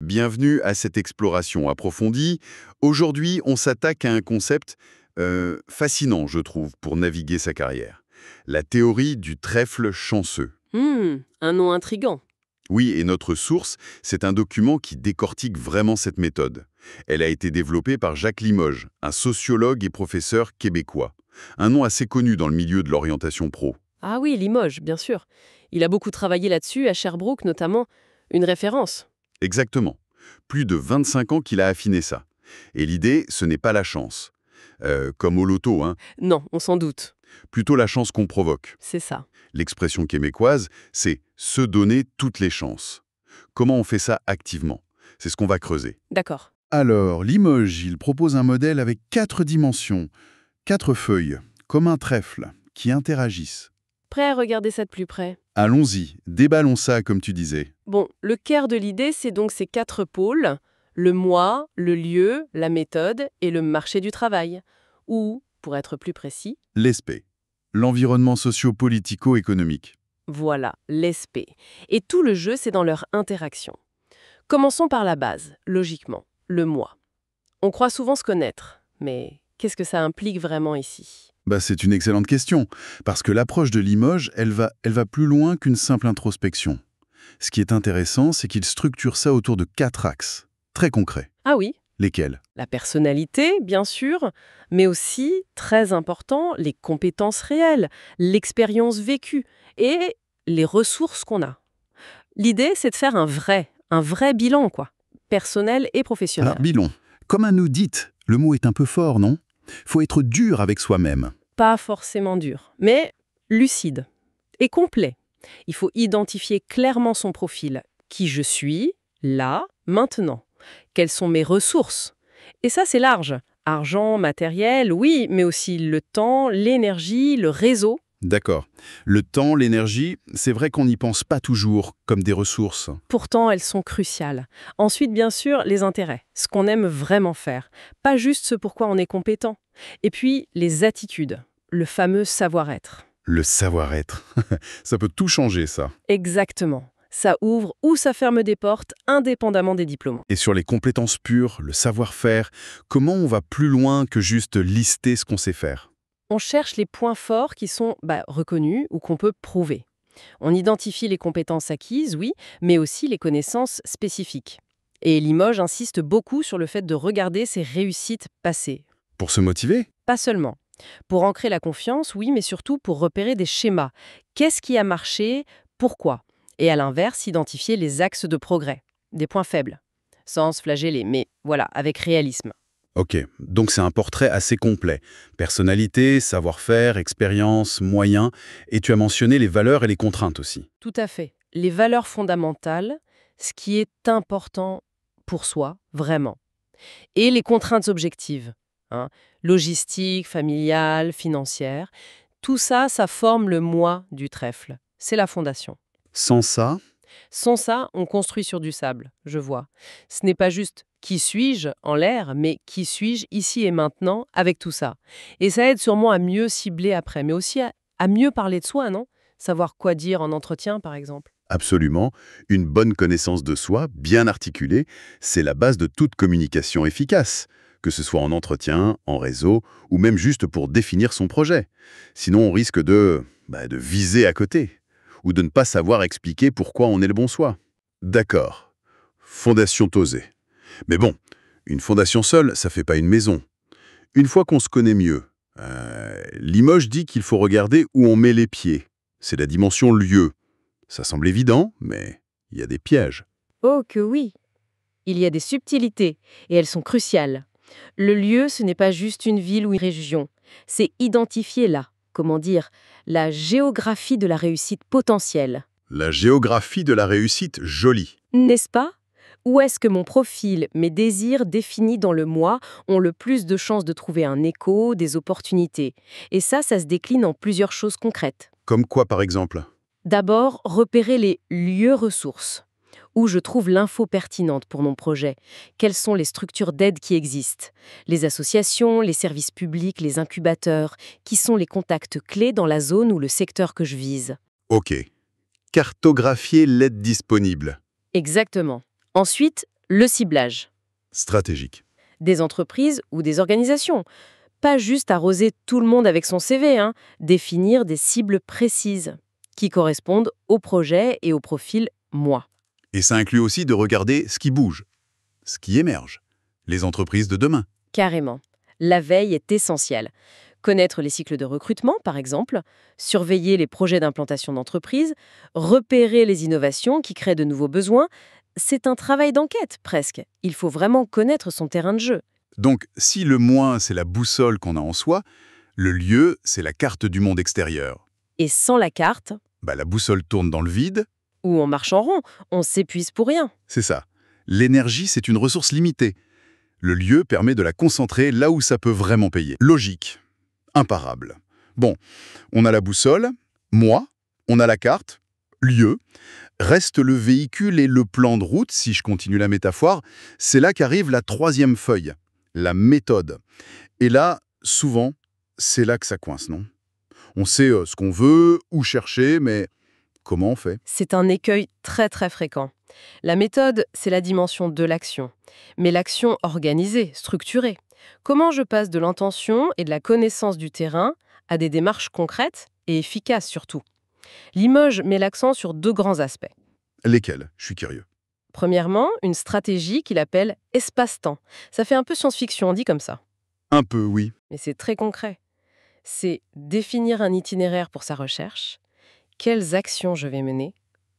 bienvenue à cette exploration approfondie. Aujourd'hui, on s'attaque à un concept fascinant, je trouve, pour naviguer sa carrière. La théorie du trèfle chanceux. Un nom intriguant. Oui, et notre source, c'est un document qui décortique vraiment cette méthode. Elle a été développée par Jacques Limoges, un sociologue et professeur québécois. Un nom assez connu dans le milieu de l'orientation pro. Ah oui, Limoges, bien sûr. Il a beaucoup travaillé là-dessus, à Sherbrooke notamment. Une référence. Exactement. Plus de 25 ans qu'il a affiné ça. Et l'idée, ce n'est pas la chance. Comme au loto, hein. Non, on s'en doute. Plutôt la chance qu'on provoque. C'est ça. L'expression québécoise, c'est « se donner toutes les chances ». Comment on fait ça activement? C'est ce qu'on va creuser. D'accord. Alors, Limoges, il propose un modèle avec 4 dimensions, 4 feuilles, comme un trèfle, qui interagissent. Prêt à regarder ça de plus près? Allons-y, déballons ça comme tu disais. Bon, le cœur de l'idée, c'est donc ces 4 pôles. Le moi, le lieu, la méthode et le marché du travail. Ou, pour être plus précis, L'ESP, l'environnement socio-politico-économique. voilà, l'ESP. Et tout le jeu, c'est dans leur interaction. Commençons par la base, logiquement, le moi. On croit souvent se connaître, mais qu'est-ce que ça implique vraiment ici? C'est une excellente question, parce que l'approche de Limoges, elle va plus loin qu'une simple introspection. Ce qui est intéressant, c'est qu'il structure ça autour de 4 axes, très concrets. Ah oui, Lesquels? la personnalité, bien sûr, mais aussi, très important, les compétences réelles, l'expérience vécue et les ressources qu'on a. L'idée, c'est de faire un vrai bilan, quoi, personnel et professionnel. Alors, bilan. Comme un audit, le mot est un peu fort, non? Faut être dur avec soi-même. Pas forcément dur, mais lucide et complet. Il faut identifier clairement son profil. Qui je suis, là, maintenant. Quelles sont mes ressources? Et ça, c'est large. Argent, matériel, oui, mais aussi le temps, l'énergie, le réseau. D'accord. Le temps, l'énergie, c'est vrai qu'on n'y pense pas toujours comme des ressources. Pourtant, elles sont cruciales. Ensuite, bien sûr, les intérêts, ce qu'on aime vraiment faire. Pas juste ce pourquoi on est compétent. Et puis, les attitudes, le fameux savoir-être. Le savoir-être. Ça peut tout changer, ça. Exactement. Ça ouvre ou ça ferme des portes, indépendamment des diplômes. Et sur les compétences pures, le savoir-faire, comment on va plus loin que juste lister ce qu'on sait faire? On cherche les points forts qui sont reconnus ou qu'on peut prouver. On identifie les compétences acquises, oui, mais aussi les connaissances spécifiques. Et Limoges insiste beaucoup sur le fait de regarder ses réussites passées. Pour se motiver? Pas seulement. Pour ancrer la confiance, oui, mais surtout pour repérer des schémas. Qu'est-ce qui a marché? Pourquoi? Et à l'inverse, identifier les axes de progrès, des points faibles. Sans se flageller, mais voilà, avec réalisme. Ok, donc c'est un portrait assez complet. Personnalité, savoir-faire, expérience, moyens, et tu as mentionné les valeurs et les contraintes aussi. Tout à fait. Les valeurs fondamentales, ce qui est important pour soi, vraiment. Et les contraintes objectives, logistique, familiale, financière. Tout ça, ça forme le moi du trèfle. C'est la fondation. Sans ça, Sans ça, on construit sur du sable, je vois. Ce n'est pas juste qui suis-je en l'air, mais qui suis-je ici et maintenant avec tout ça. Et ça aide sûrement à mieux cibler après, mais aussi à mieux parler de soi, non? Savoir quoi dire en entretien, par exemple. Absolument. Une bonne connaissance de soi, bien articulée, c'est la base de toute communication efficace, que ce soit en entretien, en réseau, ou même juste pour définir son projet. Sinon, on risque de viser à côté, ou de ne pas savoir expliquer pourquoi on est le bon soi. D'accord. Fondation tosée. Mais bon, une fondation seule, ça fait pas une maison. Une fois qu'on se connaît mieux, Limoges dit qu'il faut regarder où on met les pieds. C'est la dimension lieu. Ça semble évident, mais il y a des pièges. Oh que oui! Il y a des subtilités, et elles sont cruciales. Le lieu, ce n'est pas juste une ville ou une région. C'est identifier la géographie de la réussite potentielle. La géographie de la réussite jolie. N'est-ce pas? Où est-ce que mon profil, mes désirs définis dans le moi ont le plus de chances de trouver un écho, des opportunités? Et ça se décline en plusieurs choses concrètes. Comme quoi, par exemple? D'abord, repérer les lieux ressources. Où je trouve l'info pertinente pour mon projet? Quelles sont les structures d'aide qui existent? Les associations, les services publics, les incubateurs, qui sont les contacts clés dans la zone ou le secteur que je vise? Ok. Cartographier l'aide disponible. Exactement. Ensuite, Le ciblage. Stratégique. Des entreprises ou des organisations. Pas juste arroser tout le monde avec son CV, hein. Définir des cibles précises qui correspondent au projet et au profil moi. Et ça inclut aussi de regarder ce qui bouge, ce qui émerge, les entreprises de demain. Carrément. La veille est essentielle. Connaître les cycles de recrutement, par exemple, surveiller les projets d'implantation d'entreprise, repérer les innovations qui créent de nouveaux besoins, c'est un travail d'enquête, presque. Il faut vraiment connaître son terrain de jeu. Donc, si le moi, c'est la boussole qu'on a en soi, le lieu, c'est la carte du monde extérieur. Et sans la carte, La boussole tourne dans le vide, ou en marche en rond, on s'épuise pour rien. c'est ça. L'énergie, c'est une ressource limitée. Le lieu permet de la concentrer là où ça peut vraiment payer. Logique. Imparable. Bon, on a la boussole, moi, on a la carte, lieu. Reste le véhicule et le plan de route, si je continue la métaphore. C'est là qu'arrive la troisième feuille, la méthode. Et là, souvent, c'est là que ça coince, non? On sait ce qu'on veut, où chercher, mais comment on fait? C'est un écueil très très fréquent. La méthode, c'est la dimension de l'action. Mais l'action organisée, structurée. Comment je passe de l'intention et de la connaissance du terrain à des démarches concrètes et efficaces surtout. Limoges met l'accent sur 2 grands aspects. Lesquels? Je suis curieux. Premièrement, une stratégie qu'il appelle espace-temps. Ça fait un peu science-fiction, on dit comme ça. Un peu, oui. Mais c'est très concret. C'est définir un itinéraire pour sa recherche, quelles actions je vais mener,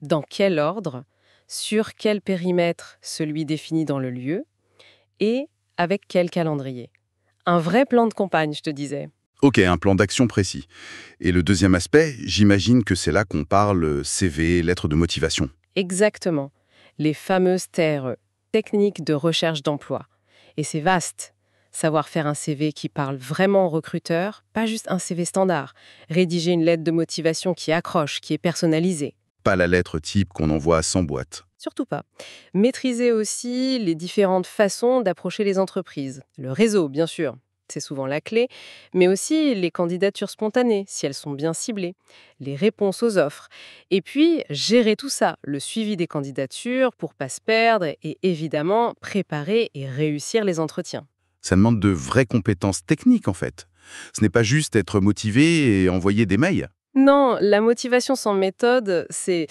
dans quel ordre, sur quel périmètre celui défini dans le lieu, et avec quel calendrier. Un vrai plan de campagne, je te disais. Ok, un plan d'action précis. Et le deuxième aspect, j'imagine que c'est là qu'on parle CV, lettre de motivation. Exactement. Les fameuses TRE, techniques de recherche d'emploi. Et c'est vaste. Savoir faire un CV qui parle vraiment au recruteur, pas juste un CV standard. Rédiger une lettre de motivation qui accroche, qui est personnalisée. Pas la lettre type qu'on envoie à 100 boîtes. Surtout pas. Maîtriser aussi les différentes façons d'approcher les entreprises. Le réseau, bien sûr, c'est souvent la clé, mais aussi les candidatures spontanées, si elles sont bien ciblées, les réponses aux offres. Et puis, gérer tout ça, le suivi des candidatures pour pas se perdre et évidemment préparer et réussir les entretiens. Ça demande de vraies compétences techniques, en fait. Ce n'est pas juste être motivé et envoyer des mails. Non, la motivation sans méthode, c'est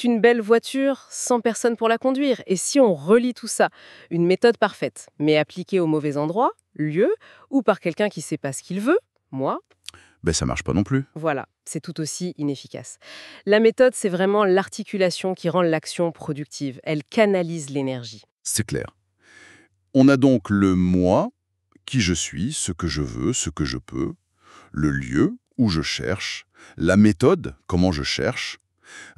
une belle voiture sans personne pour la conduire. Et si on relie tout ça, une méthode parfaite, mais appliquée au mauvais endroit, lieu, ou par quelqu'un qui ne sait pas ce qu'il veut, moi, Ça marche pas non plus. voilà, c'est tout aussi inefficace. La méthode, c'est vraiment l'articulation qui rend l'action productive. Elle canalise l'énergie. C'est clair. On a donc le moi, qui je suis, ce que je veux, ce que je peux, le lieu, où je cherche, la méthode, comment je cherche.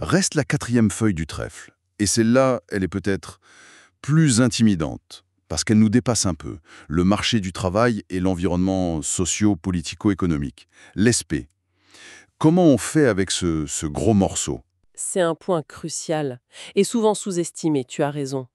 Reste la 4e feuille du trèfle. Et celle-là, elle est peut-être plus intimidante, parce qu'elle nous dépasse un peu. Le marché du travail et l'environnement socio-politico-économique. L'ESP. Comment on fait avec ce gros morceau? C'est un point crucial et souvent sous-estimé, tu as raison.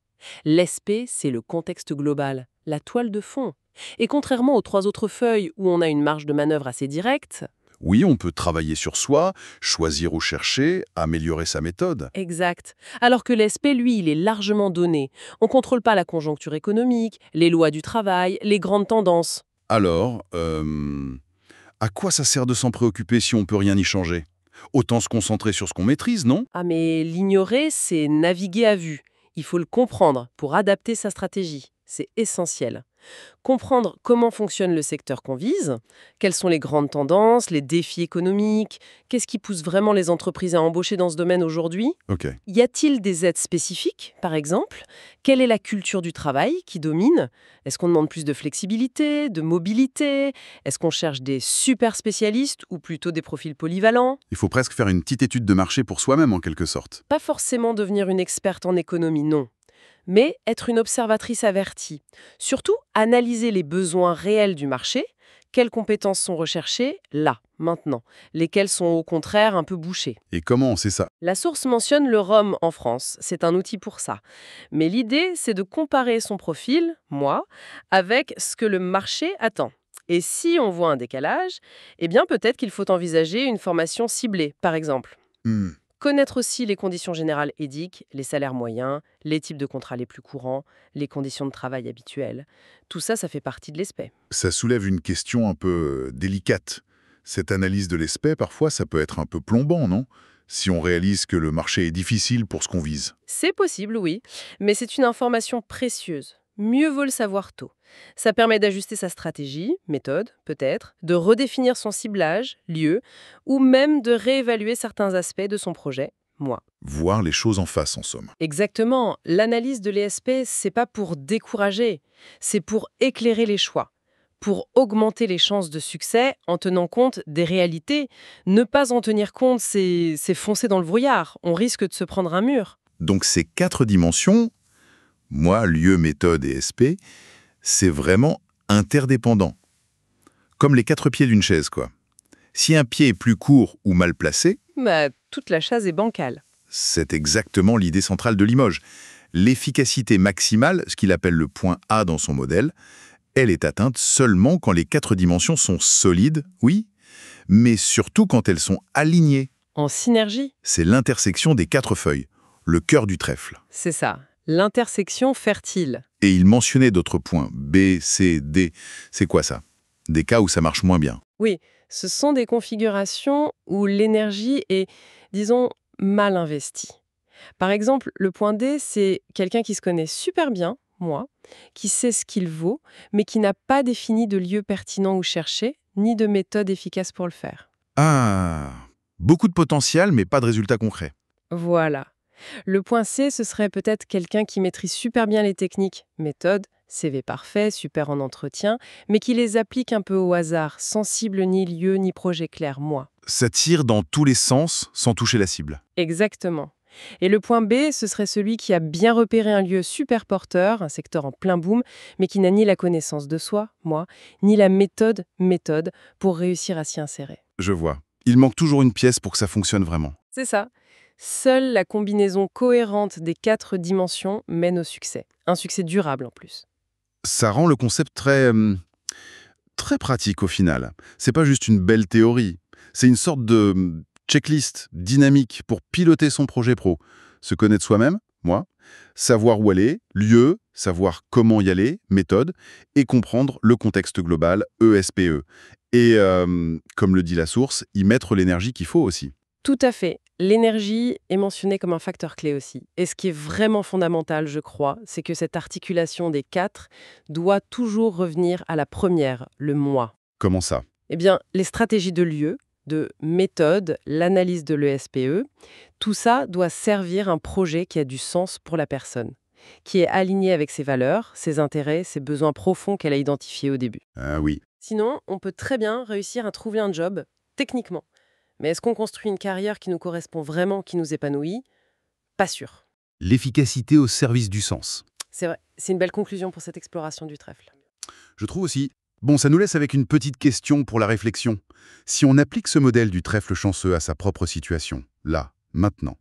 L'ESP, c'est le contexte global, la toile de fond. Et contrairement aux 3 autres feuilles où on a une marge de manœuvre assez directe, Oui, on peut travailler sur soi, choisir où chercher, améliorer sa méthode. exact. Alors que l'ESP, lui, il est largement donné. On ne contrôle pas la conjoncture économique, les lois du travail, les grandes tendances. Alors, à quoi ça sert de s'en préoccuper si on peut rien y changer? Autant se concentrer sur ce qu'on maîtrise, non? Ah mais l'ignorer, c'est naviguer à vue. Il faut le comprendre pour adapter sa stratégie. C'est essentiel. Comprendre comment fonctionne le secteur qu'on vise, quelles sont les grandes tendances, les défis économiques, qu'est-ce qui pousse vraiment les entreprises à embaucher dans ce domaine aujourd'hui. Ok. Y a-t-il des aides spécifiques, par exemple? Quelle est la culture du travail qui domine? Est-ce qu'on demande plus de flexibilité, de mobilité? Est-ce qu'on cherche des super spécialistes ou plutôt des profils polyvalents? Il faut presque faire une petite étude de marché pour soi-même, en quelque sorte. Pas forcément devenir une experte en économie, non. Mais être une observatrice avertie. Surtout, analyser les besoins réels du marché, quelles compétences sont recherchées, là, maintenant, lesquelles sont au contraire un peu bouchées. Et comment on sait ça? La source mentionne le ROM en France, c'est un outil pour ça. Mais l'idée, c'est de comparer son profil, moi, avec ce que le marché attend. Et si on voit un décalage, eh bien peut-être qu'il faut envisager une formation ciblée, par exemple. Connaître aussi les conditions générales éthiques, les salaires moyens, les types de contrats les plus courants, les conditions de travail habituelles. Tout ça, ça fait partie de l'ESPE. Ça soulève une question un peu délicate. Cette analyse de l'aspect, parfois, ça peut être un peu plombant, non? Si on réalise que le marché est difficile pour ce qu'on vise. C'est possible, oui, mais c'est une information précieuse. Mieux vaut le savoir tôt. Ça permet d'ajuster sa stratégie, méthode, peut-être, de redéfinir son ciblage, lieu, ou même de réévaluer certains aspects de son projet, moi. Voir les choses en face, en somme. Exactement, l'analyse de l'ESP, c'est pas pour décourager, c'est pour éclairer les choix, pour augmenter les chances de succès en tenant compte des réalités. Ne pas en tenir compte, c'est foncer dans le brouillard, on risque de se prendre un mur. Donc ces 4 dimensions, moi, lieu, méthode et SP, c'est vraiment interdépendant. Comme les 4 pieds d'une chaise, quoi. Si un pied est plus court ou mal placé, Bah, toute la chasse est bancale. c'est exactement l'idée centrale de Limoges. L'efficacité maximale, ce qu'il appelle le point A dans son modèle, elle est atteinte seulement quand les 4 dimensions sont solides, oui, mais surtout quand elles sont alignées. En synergie, C'est l'intersection des 4 feuilles, le cœur du trèfle. c'est ça, l'intersection fertile. Et il mentionnait d'autres points, B, C, D. C'est quoi ça? Des cas où ça marche moins bien. Oui, ce sont des configurations où l'énergie est, disons, mal investie. Par exemple, le point D, c'est quelqu'un qui se connaît super bien, moi, qui sait ce qu'il vaut, mais qui n'a pas défini de lieu pertinent où chercher, ni de méthode efficace pour le faire. Ah, beaucoup de potentiel, mais pas de résultat concret. Voilà. Le point C, ce serait peut-être quelqu'un qui maîtrise super bien les techniques, méthode, CV parfait, super en entretien, mais qui les applique un peu au hasard, sans cible ni lieu ni projet clair, moi. Ça tire dans tous les sens sans toucher la cible. Exactement. Et le point B, ce serait celui qui a bien repéré un lieu super porteur, un secteur en plein boom, mais qui n'a ni la connaissance de soi, moi, ni la méthode pour réussir à s'y insérer. Je vois. Il manque toujours une pièce pour que ça fonctionne vraiment. C'est ça. Seule la combinaison cohérente des 4 dimensions mène au succès. Un succès durable en plus. Ça rend le concept très pratique au final. C'est pas juste une belle théorie. C'est une sorte de checklist dynamique pour piloter son projet pro. Se connaître soi-même, moi, savoir où aller, lieu, savoir comment y aller, méthode, et comprendre le contexte global, ESPE. Et, comme le dit la source, y mettre l'énergie qu'il faut aussi. Tout à fait. L'énergie est mentionnée comme un facteur clé aussi. Et ce qui est vraiment fondamental, je crois, c'est que cette articulation des 4 doit toujours revenir à la première, le moi. Comment ça? Eh bien, les stratégies de lieu, de méthode, l'analyse de l'ESPE, tout ça doit servir un projet qui a du sens pour la personne, qui est aligné avec ses valeurs, ses intérêts, ses besoins profonds qu'elle a identifiés au début. Ah oui. Sinon, on peut très bien réussir à trouver un job, techniquement. Mais est-ce qu'on construit une carrière qui nous correspond vraiment, qui nous épanouit? Pas sûr. L'efficacité au service du sens. C'est vrai, c'est une belle conclusion pour cette exploration du trèfle. Je trouve aussi. Bon, ça nous laisse avec une petite question pour la réflexion. Si on applique ce modèle du trèfle chanceux à sa propre situation, là, maintenant,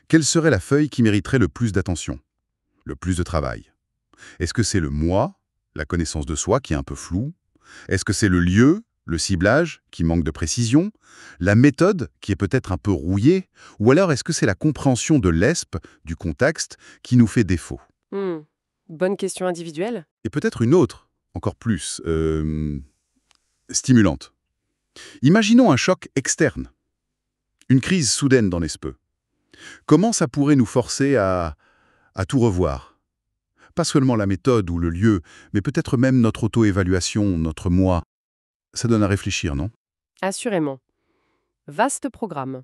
quelle serait la feuille qui mériterait le plus d'attention, le plus de travail? Est-ce que c'est le moi, la connaissance de soi qui est un peu floue? Est-ce que c'est le lieu, le ciblage qui manque de précision? La méthode qui est peut-être un peu rouillée? Ou alors est-ce que c'est la compréhension de l'ESP, du contexte, qui nous fait défaut? Bonne question individuelle. Et peut-être une autre, encore plus stimulante. Imaginons un choc externe, une crise soudaine dans l'ESPE. Comment ça pourrait nous forcer à tout revoir? Pas seulement la méthode ou le lieu, mais peut-être même notre auto-évaluation, notre moi. Ça donne à réfléchir, non? Assurément. Vaste programme.